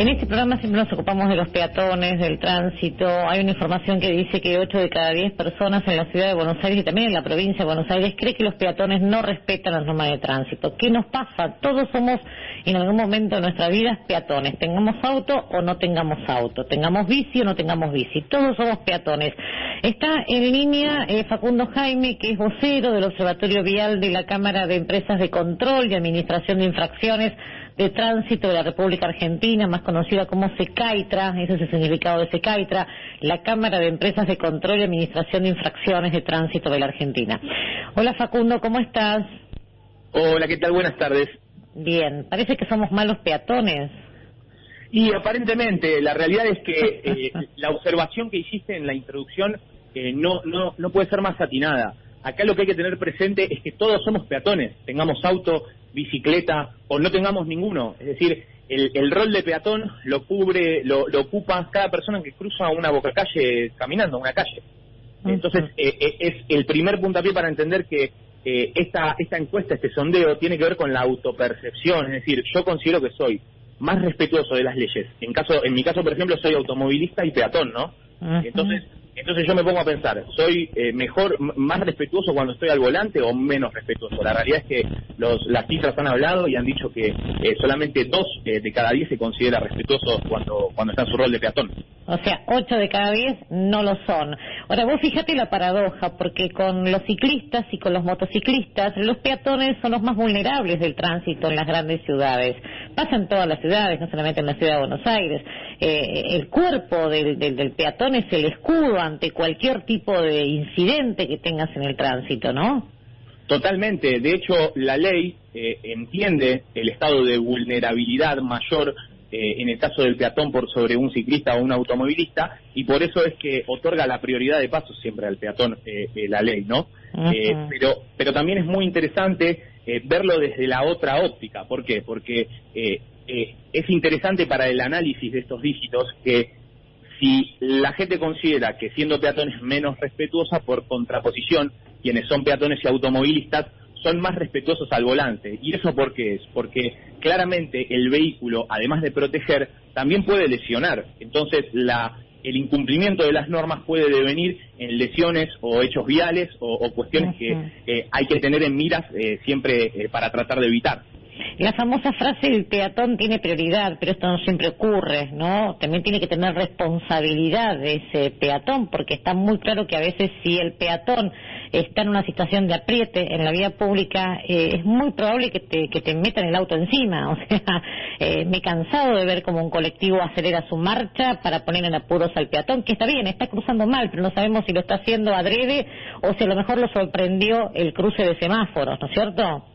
En este programa siempre nos ocupamos de los peatones, del tránsito. Hay una información que dice que 8 de cada 10 personas en la ciudad de Buenos Aires y también en la provincia de Buenos Aires cree que los peatones no respetan las normas de tránsito. ¿Qué nos pasa? Todos somos en algún momento de nuestra vida peatones. Tengamos auto o no tengamos auto. Tengamos bici o no tengamos bici. Todos somos peatones. Está en línea Facundo Jaime, que es vocero del Observatorio Vial de la Cámara de Empresas de Control y Administración de Infracciones de Tránsito de la República Argentina, más conocida como SECAITRA, ese es el significado de SECAITRA, la Cámara de Empresas de Control y Administración de Infracciones de Tránsito de la Argentina. Hola Facundo, ¿cómo estás? Hola, ¿qué tal? Buenas tardes. Bien, parece que somos malos peatones. Y aparentemente, la realidad es que la observación que hiciste en la introducción no puede ser más atinada. Acá lo que hay que tener presente es que todos somos peatones, tengamos auto, bicicleta o no tengamos ninguno. Es decir, el rol de peatón lo ocupa cada persona que cruza una bocacalle caminando, una calle. Entonces, es el primer puntapié para entender que esta encuesta, este sondeo, tiene que ver con la autopercepción. Es decir, yo considero que soy más respetuoso de las leyes. En mi caso, por ejemplo, soy automovilista y peatón, ¿no? Entonces yo me pongo a pensar, ¿soy más respetuoso cuando estoy al volante o menos respetuoso? La realidad es que las cifras han hablado y han dicho que solamente 2 de cada 10 se considera respetuoso cuando está en su rol de peatón. O sea, 8 de cada 10 no lo son. Ahora, vos fíjate la paradoja, porque con los ciclistas y con los motociclistas, los peatones son los más vulnerables del tránsito en las grandes ciudades. Pasa en todas las ciudades, no solamente en la ciudad de Buenos Aires. El cuerpo del peatón es el escudo ante cualquier tipo de incidente que tengas en el tránsito, ¿no? Totalmente. De hecho, la ley entiende el estado de vulnerabilidad mayor en el caso del peatón por sobre un ciclista o un automovilista, y por eso es que otorga la prioridad de paso siempre al peatón la ley, ¿no? Pero también es muy interesante verlo desde la otra óptica. ¿Por qué? Porque es interesante para el análisis de estos dígitos que si la gente considera que siendo peatón es menos respetuosa, por contraposición, quienes son peatones y automovilistas son más respetuosos al volante. ¿Y eso por qué es? Porque claramente el vehículo, además de proteger, también puede lesionar. Entonces el incumplimiento de las normas puede devenir en lesiones o hechos viales o cuestiones que hay que tener en miras siempre para tratar de evitar. La famosa frase, el peatón tiene prioridad, pero esto no siempre ocurre, ¿no? También tiene que tener responsabilidad de ese peatón, porque está muy claro que a veces si el peatón está en una situación de apriete en la vía pública, es muy probable que te metan el auto encima. O sea, me he cansado de ver como un colectivo acelera su marcha para poner en apuros al peatón, que está bien, está cruzando mal, pero no sabemos si lo está haciendo adrede o si a lo mejor lo sorprendió el cruce de semáforos, ¿no es cierto?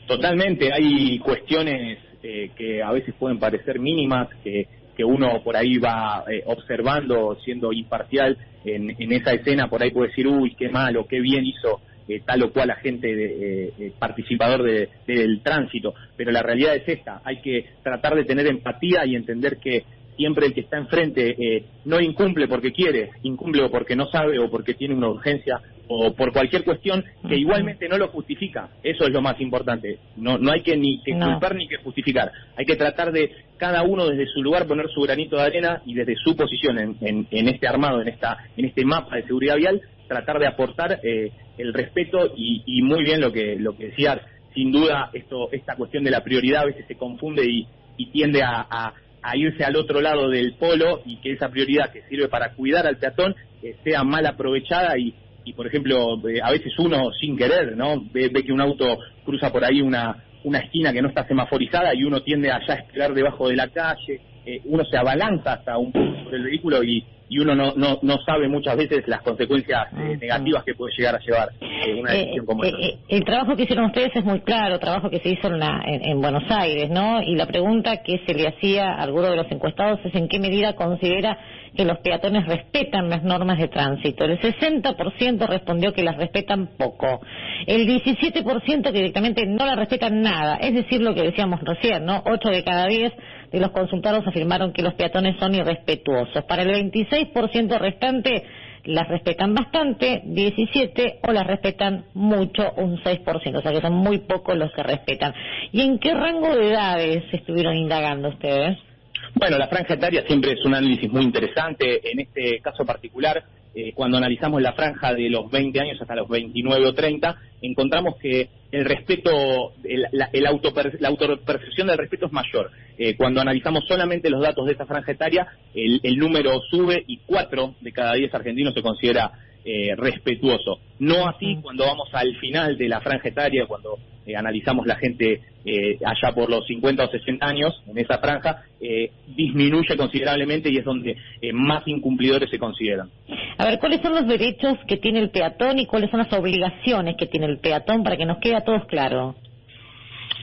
Totalmente, hay cuestiones que a veces pueden parecer mínimas, que uno por ahí va observando, siendo imparcial en esa escena, por ahí puede decir, uy, qué malo, qué bien hizo tal o cual agente participador del tránsito, pero la realidad es esta, hay que tratar de tener empatía y entender que siempre el que está enfrente no incumple porque quiere, incumple o porque no sabe o porque tiene una urgencia o por cualquier cuestión que igualmente no lo justifica. Eso es lo más importante. No hay que ni que culpar ni que justificar. Hay que tratar de cada uno desde su lugar poner su granito de arena y desde su posición en este armado, en este mapa de seguridad vial, tratar de aportar el respeto y muy bien lo que decías. Sin duda esta cuestión de la prioridad a veces se confunde y tiende a irse al otro lado del polo, y que esa prioridad que sirve para cuidar al peatón sea mal aprovechada y por ejemplo, a veces uno sin querer, ¿no? Ve que un auto cruza por ahí una esquina que no está semaforizada y uno tiende a ya esperar debajo de la calle, uno se abalanza hasta un punto sobre el vehículo y uno no sabe muchas veces las consecuencias negativas que puede llegar a llevar una decisión como esta. El trabajo que hicieron ustedes es muy claro, trabajo que se hizo en Buenos Aires, ¿no? Y la pregunta que se le hacía a alguno de los encuestados es en qué medida considera que los peatones respetan las normas de tránsito. El 60% respondió que las respetan poco. El 17% que directamente no las respetan nada. Es decir, lo que decíamos recién, ¿no? 8 de cada 10 de los consultados afirmaron que los peatones son irrespetuosos. Para el 26% restante las respetan bastante, 17, o las respetan mucho, un 6%, o sea que son muy pocos los que respetan. ¿Y en qué rango de edades estuvieron indagando ustedes? Bueno, la franja etaria siempre es un análisis muy interesante. En este caso particular, cuando analizamos la franja de los 20 años hasta los 29 o 30, encontramos que el respeto, la autopercepción del respeto es mayor. Cuando analizamos solamente los datos de esta franja etaria, el número sube y 4 de cada 10 argentinos se considera respetuoso. No así cuando vamos al final de la franja etaria, cuando analizamos la gente allá por los 50 o 60 años, en esa franja, disminuye considerablemente y es donde más incumplidores se consideran. A ver, ¿cuáles son los derechos que tiene el peatón y cuáles son las obligaciones que tiene el peatón para que nos quede a todos claro?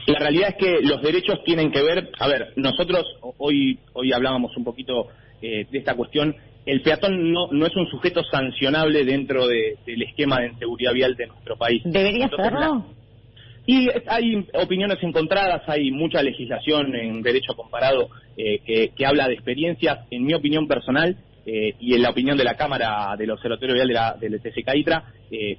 La realidad es que los derechos tienen que ver, a ver, nosotros hoy hablábamos un poquito de esta cuestión. El peatón no es un sujeto sancionable dentro del esquema de seguridad vial de nuestro país. ¿Debería serlo? Y hay opiniones encontradas, hay mucha legislación en derecho comparado que habla de experiencias. En mi opinión personal y en la opinión de la Cámara del Observatorio Vial del TCK ITRA,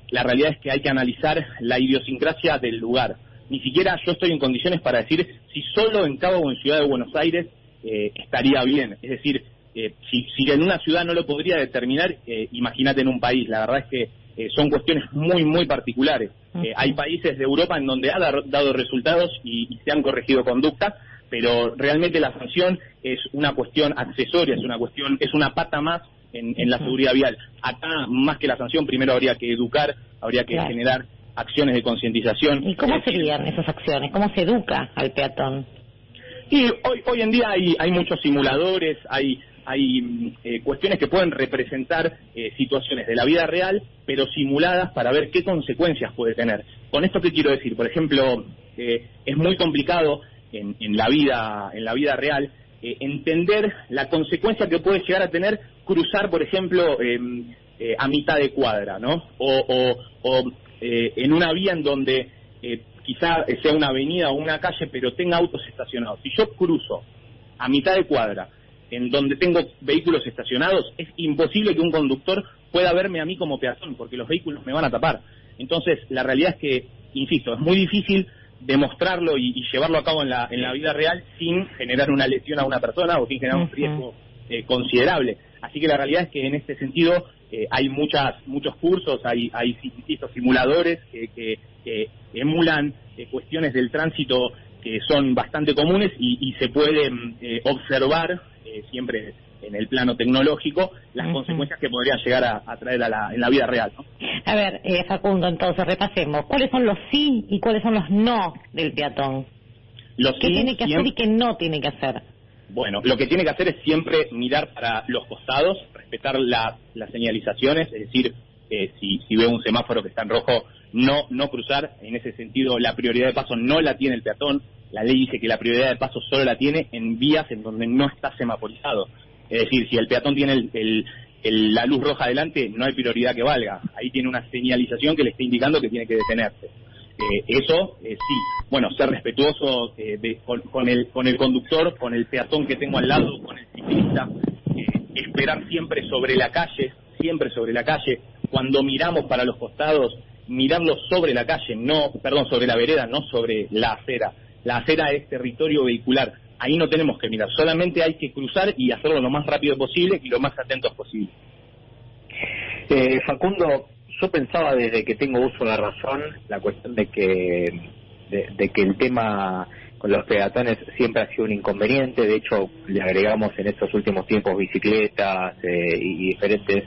la realidad es que hay que analizar la idiosincrasia del lugar. Ni siquiera yo estoy en condiciones para decir si solo en Cabo o en Ciudad de Buenos Aires estaría bien. Es decir, si en una ciudad no lo podría determinar, imagínate en un país. La verdad es que son cuestiones muy, muy particulares. Hay países de Europa en donde ha dado resultados y se han corregido conductas, pero realmente la sanción es una cuestión accesoria, es una pata más en la seguridad vial. Acá, más que la sanción, primero habría que educar, habría que generar acciones de concientización. ¿Y cómo serían esas acciones? ¿Cómo se educa al peatón? Y hoy en día hay muchos simuladores, hay cuestiones que pueden representar situaciones de la vida real, pero simuladas para ver qué consecuencias puede tener. ¿Con esto qué quiero decir? Por ejemplo, es muy complicado en la vida real entender la consecuencia que puede llegar a tener cruzar, por ejemplo, a mitad de cuadra, ¿no? O en una vía en donde quizá sea una avenida o una calle, pero tenga autos estacionados. Si yo cruzo a mitad de cuadra, en donde tengo vehículos estacionados, es imposible que un conductor pueda verme a mí como peatón, porque los vehículos me van a tapar. Entonces, la realidad es que, insisto, es muy difícil demostrarlo y llevarlo a cabo en la vida real sin generar una lesión a una persona o sin generar un riesgo considerable. Así que la realidad es que en este sentido hay muchos cursos, hay simuladores que emulan cuestiones del tránsito que son bastante comunes y se pueden observar siempre en el plano tecnológico las consecuencias que podrían llegar a traer en la vida real, ¿no? A ver, Facundo, entonces repasemos. ¿Cuáles son los sí y cuáles son los no del peatón? ¿Qué tiene que hacer y qué no tiene que hacer? Bueno, lo que tiene que hacer es siempre mirar para los costados, respetar las señalizaciones, es decir, si ve un semáforo que está en rojo, no cruzar. En ese sentido, la prioridad de paso no la tiene el peatón. La ley dice que la prioridad de paso solo la tiene en vías en donde no está semaforizado. Es decir, si el peatón tiene la luz roja adelante, no hay prioridad que valga. Ahí tiene una señalización que le está indicando que tiene que detenerse. Eso sí. Bueno, ser respetuoso con el conductor, con el peatón que tengo al lado, con el ciclista. Esperar siempre sobre la calle. Cuando miramos para los costados, mirarlo sobre la calle, sobre la vereda, no sobre la acera. La acera es territorio vehicular. Ahí no tenemos que mirar, solamente hay que cruzar y hacerlo lo más rápido posible y lo más atentos posible. Facundo, yo pensaba desde que tengo uso de la razón la cuestión de que el tema con los peatones siempre ha sido un inconveniente. De hecho, le agregamos en estos últimos tiempos bicicletas y diferentes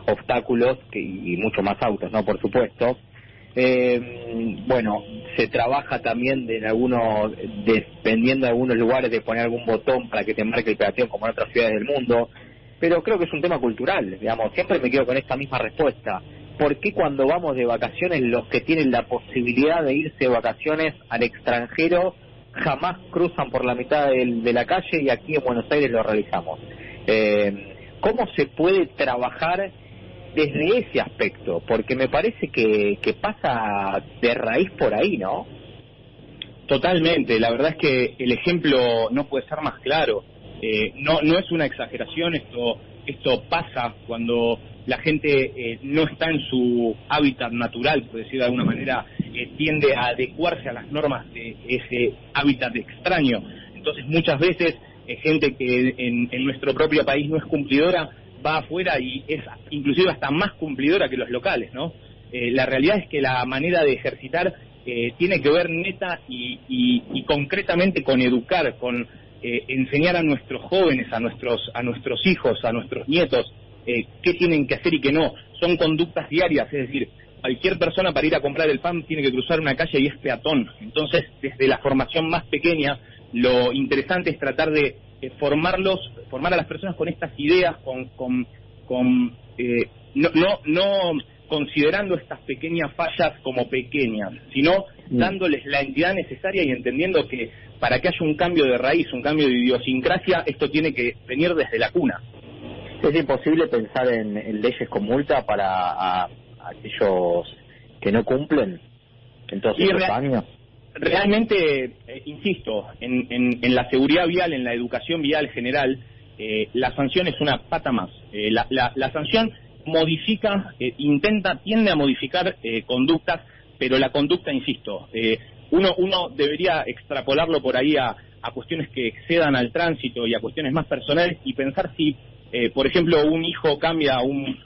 obstáculos y mucho más autos, ¿no? Por supuesto. Bueno, se trabaja también dependiendo de algunos lugares de poner algún botón para que te marque el peatón como en otras ciudades del mundo, pero creo que es un tema cultural, digamos. Siempre me quedo con esta misma respuesta. ¿Por qué cuando vamos de vacaciones los que tienen la posibilidad de irse de vacaciones al extranjero jamás cruzan por la mitad de la calle y aquí en Buenos Aires lo realizamos? ¿Cómo se puede trabajar desde ese aspecto? Porque me parece que pasa de raíz por ahí, ¿no? Totalmente, la verdad es que el ejemplo no puede ser más claro. No es una exageración, esto pasa cuando la gente no está en su hábitat natural, por decir de alguna manera, tiende a adecuarse a las normas de ese hábitat extraño. Entonces muchas veces gente que en nuestro propio país no es cumplidora, va afuera y es inclusive hasta más cumplidora que los locales, ¿no? La realidad es que la manera de ejercitar tiene que ver neta y concretamente con educar, con enseñar a nuestros jóvenes, a nuestros hijos, a nuestros nietos, qué tienen que hacer y qué no. Son conductas diarias, es decir, cualquier persona para ir a comprar el pan tiene que cruzar una calle y es peatón. Entonces, desde la formación más pequeña, lo interesante es tratar de formar a las personas con estas ideas, no considerando estas pequeñas fallas como pequeñas, sino dándoles la entidad necesaria y entendiendo que para que haya un cambio de raíz, un cambio de idiosincrasia, esto tiene que venir desde la cuna. ¿Es imposible pensar en leyes con multa para aquellos que no cumplen en todos estos años? Realmente, insisto, en la seguridad vial, en la educación vial general, la sanción es una pata más. La sanción modifica, tiende a modificar conductas, pero la conducta, insisto, uno debería extrapolarlo por ahí a cuestiones que excedan al tránsito y a cuestiones más personales y pensar si, por ejemplo, un hijo cambia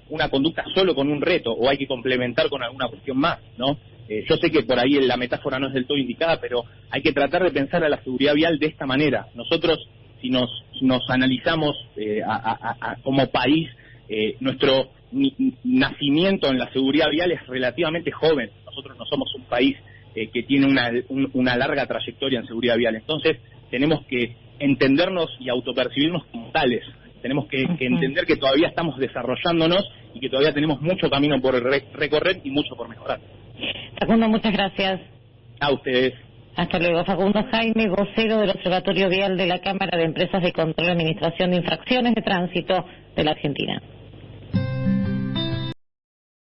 una conducta solo con un reto o hay que complementar con alguna cuestión más, ¿no? Yo sé que por ahí la metáfora no es del todo indicada, pero hay que tratar de pensar a la seguridad vial de esta manera. Nosotros, si nos analizamos como país, nuestro nacimiento en la seguridad vial es relativamente joven. Nosotros no somos un país que tiene una larga trayectoria en seguridad vial. Entonces, tenemos que entendernos y autopercibirnos como tales. Tenemos que entender que todavía estamos desarrollándonos y que todavía tenemos mucho camino por recorrer y mucho por mejorar. Facundo, muchas gracias. A ustedes. Hasta luego. Facundo Jaime, vocero del Observatorio Vial de la Cámara de Empresas de Control y Administración de Infracciones de Tránsito de la Argentina.